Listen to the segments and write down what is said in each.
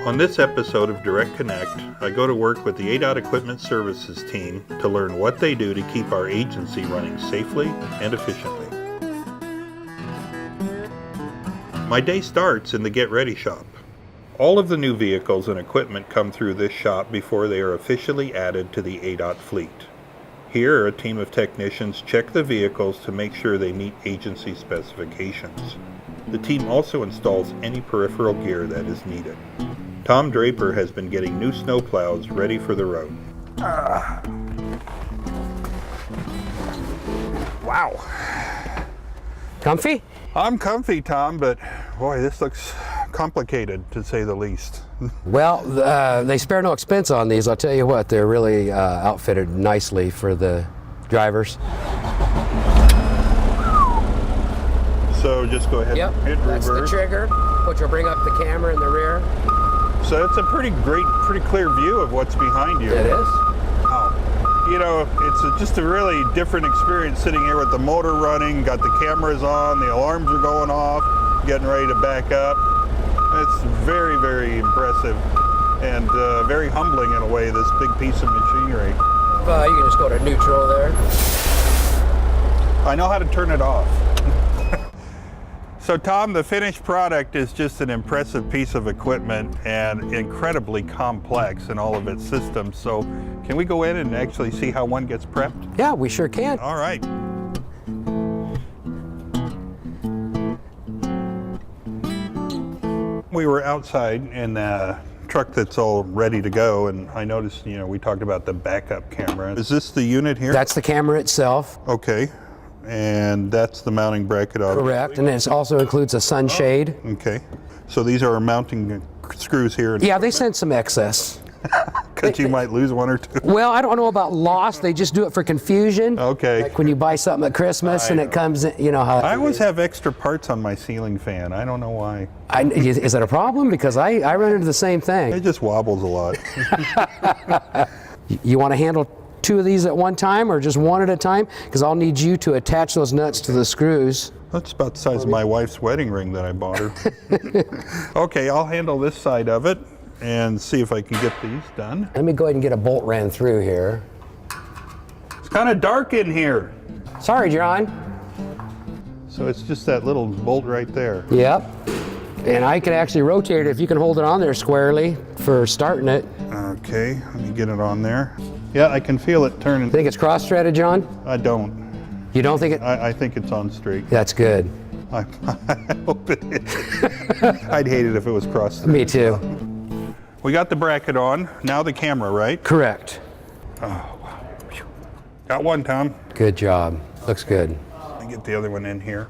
On this episode of Direct Connect, I go to work with the ADOT Equipment Services team to learn what they do to keep our agency running safely and efficiently. My day starts in the Get Ready shop. All of the new vehicles and equipment come through this shop before they are officially added to the ADOT fleet. Here, a team of technicians check the vehicles to make sure they meet agency specifications. The team also installs any peripheral gear that is needed. Tom Draper has been getting new snowplows ready for the road. Wow. Comfy? I'm comfy, Tom, but boy, this looks complicated to say the least. Well, they spare no expense on these. I'll tell you what, they're really outfitted nicely for the drivers. So just go ahead and hit that's reverse. the trigger, which will bring up the camera in the rear. So it's a pretty clear view of what's behind you. It is. Wow. You know, it's just a really different experience sitting here with the motor running, got the cameras on, the alarms are going off, getting ready to back up. It's very, very impressive and very humbling in a way, this big piece of machinery. You can just go to neutral there. I know how to turn it off. So Tom, the finished product is just an impressive piece of equipment and incredibly complex in all of its systems. So can we go in and actually see how one gets prepped? Yeah, we sure can. All right. We were outside in the truck that's all ready to go, and I noticed, we talked about the backup camera. Is this the unit here? That's the camera itself. Okay. And that's the mounting bracket, obviously. Correct, and it also includes a sunshade. Okay. So these are mounting screws here. Yeah, they sent some excess. Because you might lose one or two. Well, I don't know about loss. They just do it for confusion. Okay. Like when you buy something at Christmas and it comes in, you know how. I always have extra parts on my ceiling fan. I don't know why. Is that a problem? Because I run into the same thing. It just wobbles a lot. You want to handle two of these at one time or just one at a time? Because I'll need you to attach those nuts to the screws. That's about the size of my wife's wedding ring that I bought her. Okay, I'll handle this side of it and see if I can get these done. Let me go ahead and get a bolt ran through here. It's kind of dark in here. Sorry, John. So it's just that little bolt right there. Yep. And I can actually rotate it if you can hold it on there squarely for starting it. Okay, let me get it on there. Yeah, I can feel it turning. Think it's cross-threaded, John? I don't. You don't think it? I think it's on straight. That's good. I hope it is. I'd hate it if it was crossed. Me too. We got the bracket on. Now the camera, right? Correct. Oh, wow. Got one, Tom. Good job. Looks good. Let me get the other one in here.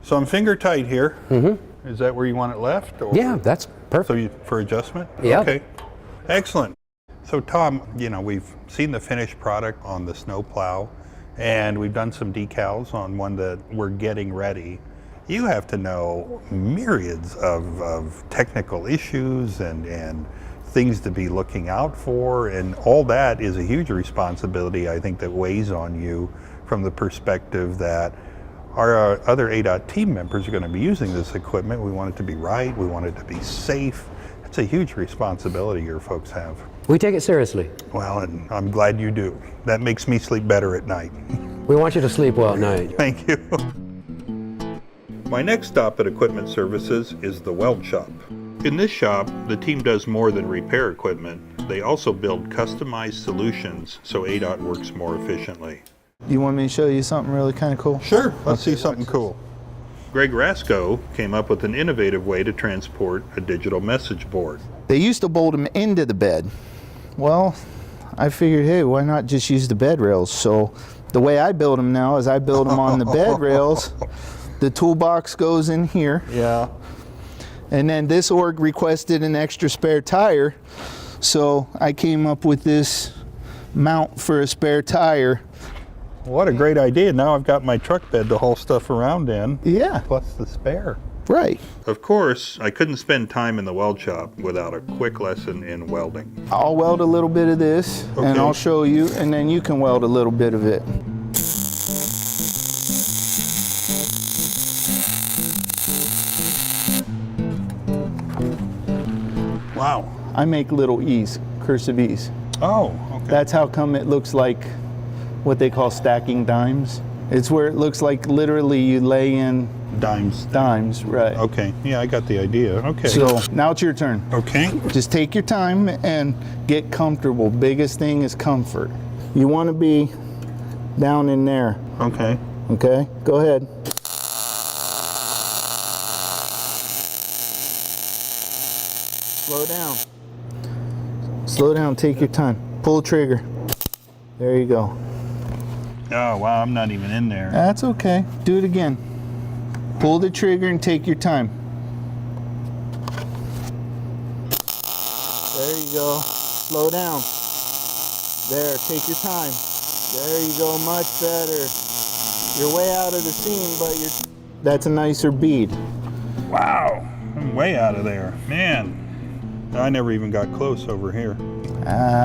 So I'm finger tight here. Mm-hmm. Is that where you want it left? Or? Yeah, that's perfect. So for adjustment? Yeah. Okay. Excellent. So Tom, we've seen the finished product on the snowplow, and we've done some decals on one that we're getting ready. You have to know myriads of technical issues and things to be looking out for, and all that is a huge responsibility, I think, that weighs on you from the perspective that our other ADOT team members are going to be using this equipment. We want it to be right. We want it to be safe. It's a huge responsibility your folks have. We take it seriously. Well, and I'm glad you do. That makes me sleep better at night. We want you to sleep well at night. Thank you. My next stop at Equipment Services is the weld shop. In this shop, the team does more than repair equipment. They also build customized solutions so ADOT works more efficiently. You want me to show you something really kind of cool? Sure, let's see something cool. Greg Rasco came up with an innovative way to transport a digital message board. They used to bolt them into the bed. Well, I figured, hey, why not just use the bed rails? So the way I build them now is I build them on the bed rails. The toolbox goes in here. Yeah. And then this org requested an extra spare tire. So I came up with this mount for a spare tire. What a great idea. Now I've got my truck bed to haul stuff around in. Yeah. Plus the spare. Right. Of course, I couldn't spend time in the weld shop without a quick lesson in welding. I'll weld a little bit of this, Okay. and I'll show you, and then you can weld a little bit of it. Wow. I make little E's, cursive E's. Oh, okay. That's how come it looks like what they call stacking dimes. It's where it looks like literally you lay in dimes. dimes, right. Okay, yeah, I got the idea. Okay. So now it's your turn. Okay. Just take your time and get comfortable. Biggest thing is comfort. You want to be down in there. Okay. Okay, go ahead. Slow down. Slow down, take your time. Pull the trigger. There you go. Oh, wow, I'm not even in there. That's okay. Do it again. Pull the trigger and take your time. There you go. Slow down. There, take your time. There you go, much better. You're way out of the seam, but that's a nicer bead. Wow, I'm way out of there. Man, I never even got close over here.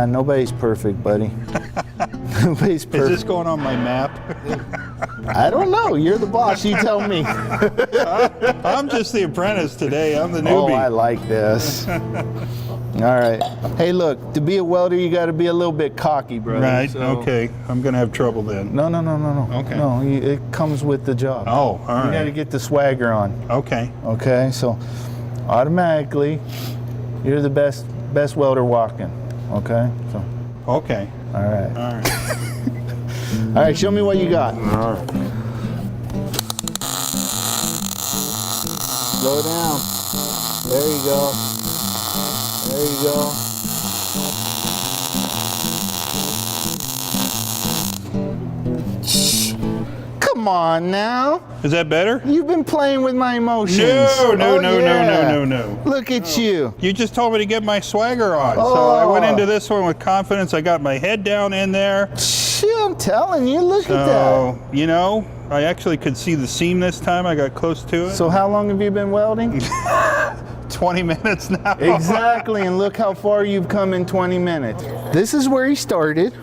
Nobody's perfect, buddy. Nobody's perfect. Is this going on my map? I don't know. You're the boss. You tell me. I'm just the apprentice today. I'm the newbie. Oh, I like this. All right. Hey, look, to be a welder, you got to be a little bit cocky, brother. Right, So- okay. I'm going to have trouble then. No. Okay. No, it comes with the job. Oh, all You got to right. get the swagger on. Okay. Okay, so automatically, you're the best welder walking. Okay, so Okay. all right. All right. All right, show me what you got. All right. Slow down. There you go. There you go. Come on now. Is that better? You've been playing with my emotions. No. No. Look at you. You just told me to get my swagger on. So I went into this one with confidence. I got my head down in there. Shit, I'm telling you, look at that. So, you know, I actually could see the seam this time. I got close to it. So how long have you been welding? 20 minutes now. Exactly, and look how far you've come in 20 minutes. This is where he started.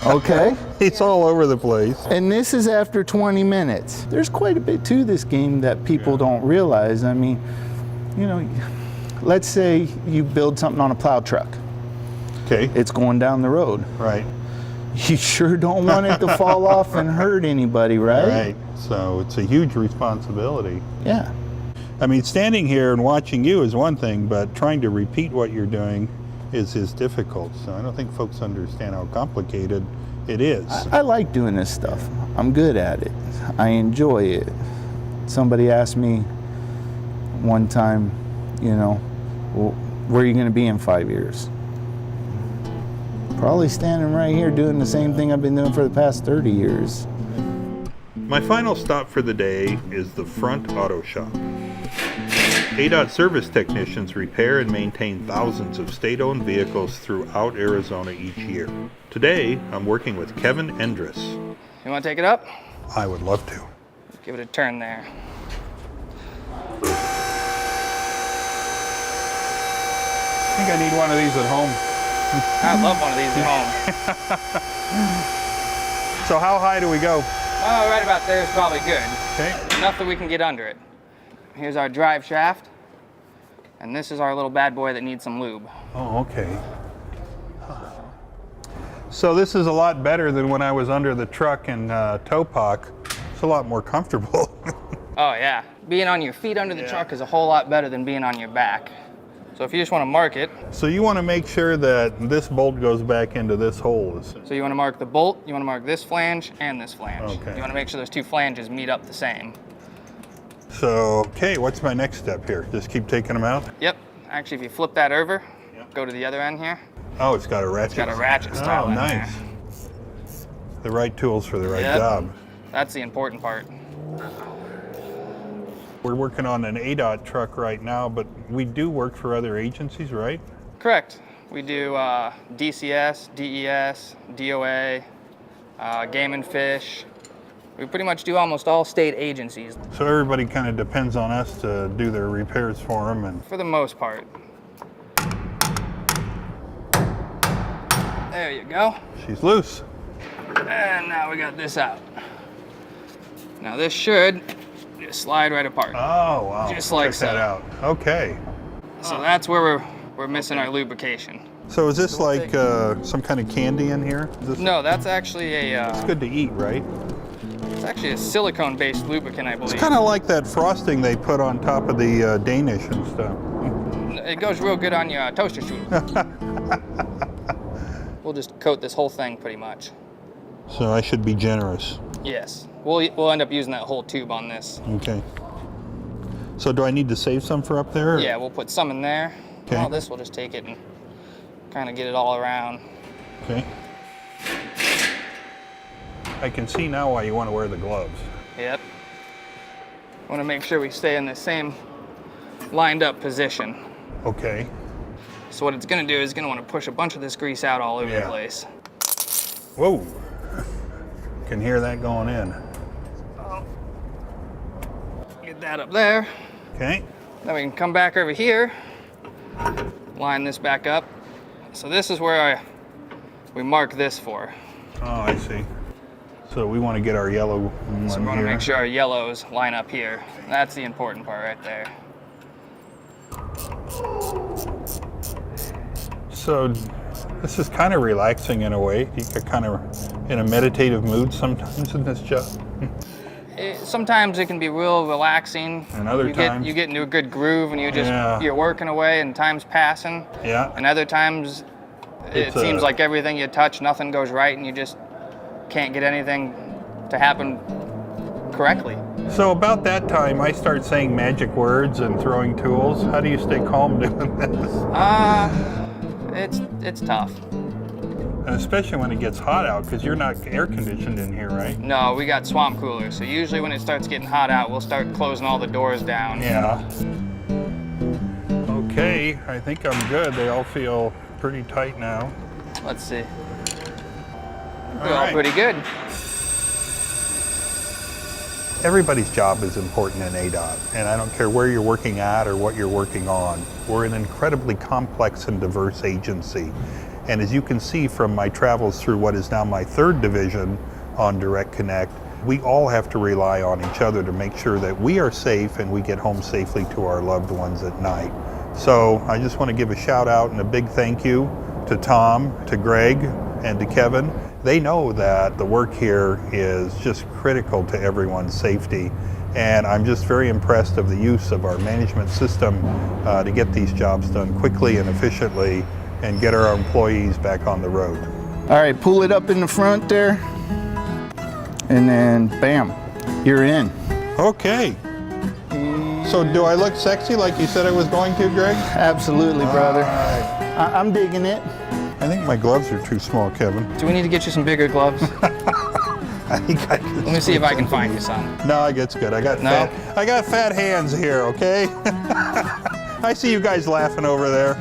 Okay, It's all over the place. and this is after 20 minutes. There's quite a bit to this game that people don't realize. I mean, you know, let's say you build something on a plow truck. Okay. It's going down the road. Right. You sure don't want it to fall off and hurt anybody, right? Right. So it's a huge responsibility. Yeah. I mean, standing here and watching you is one thing, but trying to repeat what you're doing is difficult. So I don't think folks understand how complicated it is. I like doing this stuff. I'm good at it. I enjoy it. Somebody asked me one time, you know, well, where are you going to be in 5 years? Probably standing right here doing the same thing I've been doing for the past 30 years. My final stop for the day is the Front Auto Shop. ADOT service technicians repair and maintain thousands of state-owned vehicles throughout Arizona each year. Today, I'm working with Kevin Endress. You want to take it up? I would love to. Give it a turn there. I think I need one of these at home. I love one of these at home. So how high do we go? Oh, right about there is probably good. Okay. Enough that we can get under it. Here's our drive shaft. And this is our little bad boy that needs some lube. Oh, okay. So this is a lot better than when I was under the truck in Topak. It's a lot more comfortable. Oh yeah, being on your feet under the truck is a whole lot better than being on your back. So if you just want to mark it, So you want to make sure that this bolt goes back into this hole. so you want to mark the bolt, you want to mark this flange and this flange. Okay. You want to make sure those two flanges meet up the same. So, okay, what's my next step here? Just keep taking them out? Yep, actually if you flip that over, go to the other end here. Oh, it's got a ratchet. It's got a ratchet style Oh, in nice. there. The right tools for the right Yep. job. That's the important part. We're working on an ADOT truck right now, but we do work for other agencies, right? Correct. We do DCS, DES, DOA, Game and Fish. We pretty much do almost all state agencies So everybody kind of depends on us to do their repairs for them. And for the most part. There you go. she's loose. And now we got this out. Now this should just slide right apart. Oh, wow. Just like Check that so. out. Okay. So that's where we're missing our lubrication. So is this like some kind of candy in here? Is this No, that's actually It's good to eat, right? it's actually a silicone-based lubricant, I believe. It's kind of like that frosting they put on top of the Danish and stuff. It goes real good on your toaster strudel. We'll just coat this whole thing pretty much. So I should be generous. Yes, we'll end up using that whole tube on this. Okay. So do I need to save some for up there? or- Yeah, we'll put some in there. Okay. All this, we'll just take it and kind of get it all around. Okay. I can see now why you want to wear the gloves. Yep. Want to make sure we stay in the same lined up position. Okay. So what it's going to do is going to want to push a bunch of this grease out all over the Yeah. place. Whoa. Can hear that going in. Get that up there. Okay. Then we can come back over here, line this back up. So this is where we mark this for. Oh, I see. So we want to get our yellow one So we want to here. make sure our yellows line up here. That's the important part right there. So this is kind of relaxing in a way. You get kind of in a meditative mood sometimes in this job. Sometimes it can be real relaxing. And other times- you get into a good groove and Yeah. you're working away and time's passing. Yeah. And other times it It's, seems like everything you touch, nothing goes right, and you just can't get anything to happen correctly. So about that time, I start saying magic words and throwing tools. How do you stay calm doing this? It's tough. And especially when it gets hot out, because you're not air conditioned in here, right? No, we got swamp coolers, so usually when it starts getting hot out, we'll start closing all the doors down. Yeah. Okay, I think I'm good. They all feel pretty tight now. Let's see. All They're all right. pretty good. Everybody's job is important in ADOT, and I don't care where you're working at or what you're working on. We're an incredibly complex and diverse agency. And as you can see from my travels through what is now my third division on Direct Connect, we all have to rely on each other to make sure that we are safe and we get home safely to our loved ones at night. So I just want to give a shout out and a big thank you to Tom, to Greg, and to Kevin. They know that the work here is just critical to everyone's safety. And I'm just very impressed of the use of our management system to get these jobs done quickly and efficiently and get our employees back on the road. All right, pull it up in the front there. And then bam, you're in. Okay. So do I look sexy like you said I was going to, Greg? Absolutely, brother. All right. I'm digging it. I think my gloves are too small, Kevin. Do we need to get you some bigger gloves? I think I Let me see if I can find you some. No, it's good. I got No? fat hands here, okay? I see you guys laughing over there.